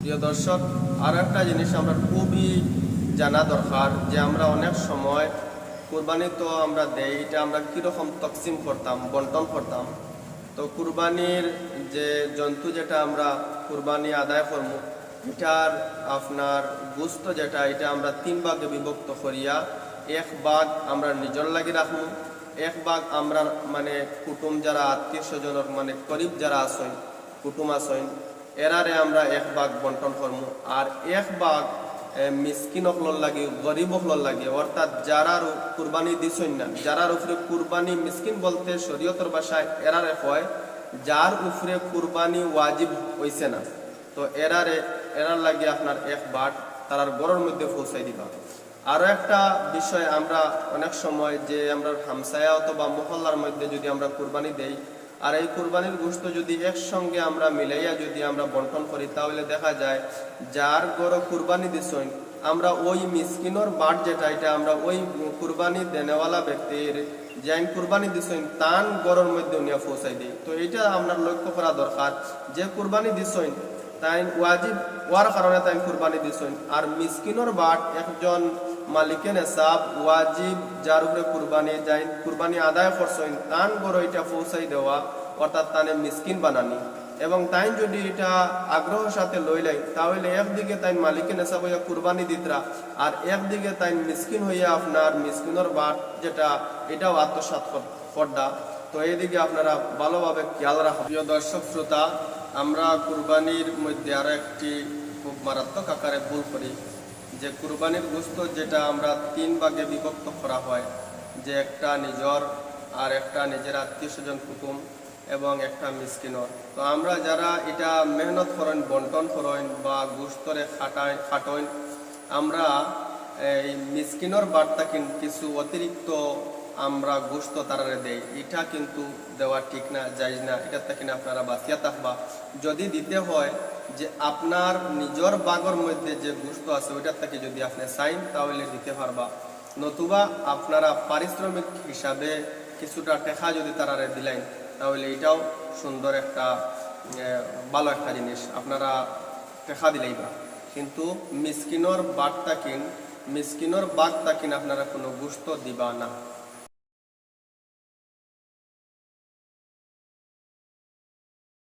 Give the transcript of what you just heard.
প্রিয় দর্শক, আর একটা জিনিস আমরা খুবই জানা দরকার যে আমরা অনেক সময় কুরবানি তো আমরা দেই, এটা আমরা কীরকম তকসিম করতাম, বন্টন করতাম। তো কুরবানির যে জন্তু যেটা আমরা কুরবানি আদায় করবো, এটার আপনার গোস্ত যেটা, এটা আমরা 3 ভাগে বিভক্ত করিয়া 1 ভাগ আমরা নিজের লাগি রাখবো, 1 ভাগ আমরা মানে কুটুম যারা আত্মীয় স্বজনের মানে গরিব যারা আসেন, কুটুম আসেন, এরারে আমরা 1 ভাগ বন্টন করবো। আর 1 ভাগ মিসকিন হকলর লাগে, গরিব হকলর লাগে, অর্থাৎ যারা কুরবানি দিছেন না, যারার উপরে কুরবানি, মিসকিন বলতে শরীয়তের ভাষায় এরারে হয় যার উপরে কুরবানি ওয়াজিব হইছে না। তো এরার লাগে আপনার 1 ভাগ তারার গড়ের মধ্যে পৌঁছাই দিবা। আরও একটা বিষয়, আমরা অনেক সময় যে আমরা হামসায়া অথবা মহল্লার মধ্যে যদি আমরা কুরবানি দেই, আর এই কুরবানির গোশত যদি একসঙ্গে আমরা মিলাইয়া যদি আমরা বন্টন করি, তাহলে দেখা যায় যার গড় কুরবানি দিছেন, আমরা ওই মিসকিনোর বাট যেটা, এটা আমরা ওই কুরবানি দেনেওয়ালা ব্যক্তির যেন কুরবানি দিছেন তান গড়ের মধ্যে নিয়ে পৌঁছাই দিই। তো এটা আপনার লক্ষ্য করা দরকার যে কুরবানি দিছেন তাই ওয়াজিব হওয়ার কারণে তাই কুরবানি দিছেন, আর মিসকিনোর বাট একজন মালিকের নেশাব ওয়াজিব যার উপরে কুরবানি যাই কুরবানি আদায় করছেন তান গড় এটা পৌঁছাই দেওয়া, অর্থাৎ তানে মিসকিন বানানি। এবং তাই যদি এটা আগ্রহের সাথে লইলাই, তাহলে একদিকে তাই মালিকের নেশাব হইয়া কুরবানি দিতরা, আর একদিকে তাই মিসকিন হইয়া আপনার মিসকিনের বাট যেটা, এটাও আত্মসাৎ করডা। তো এইদিকে আপনারা ভালোভাবে খেয়াল রাখুন। প্রিয় দর্শক শ্রোতা, আমরা কুরবানির মধ্যে আরো একটি খুব মারাত্মক আকারে ভুল করি, যে কুরবানির গোশত যেটা আমরা 3 ভাগে বিভক্ত করা হয়, যে একটা নিজর, আর একটা নিজের আত্মীয় স্বজন কুটুম, এবং একটা মিসকিনর। তো আমরা যারা এটা মেহনত করেন, বন্টন করেন বা গোশতরে খাটইন, আমরা এই মিসকিনর বার্তা কিছু অতিরিক্ত আমরা গোশত তারারে দেই, এটা কিন্তু দেওয়া ঠিক না, যাইজ না। এটা থেকে আপনারা বাঁচিয়া থাকবা। যদি দিতে হয় যে আপনার নিজের বাগর মধ্যে যে গোশত আছে ওইটার থেকে যদি আপনি চাইন তাহলে দিতে পারবা, নতুবা আপনারা পারিশ্রমিক হিসাবে কিছুটা টাকা যদি তারারে দিলেন, তাহলে এটাও সুন্দর একটা ভালো একটা জিনিস, আপনারা টাকা দিলেইবা। কিন্তু মিসকিনর বাগ তাকিন আপনারা কোনো গোশত দিবা না।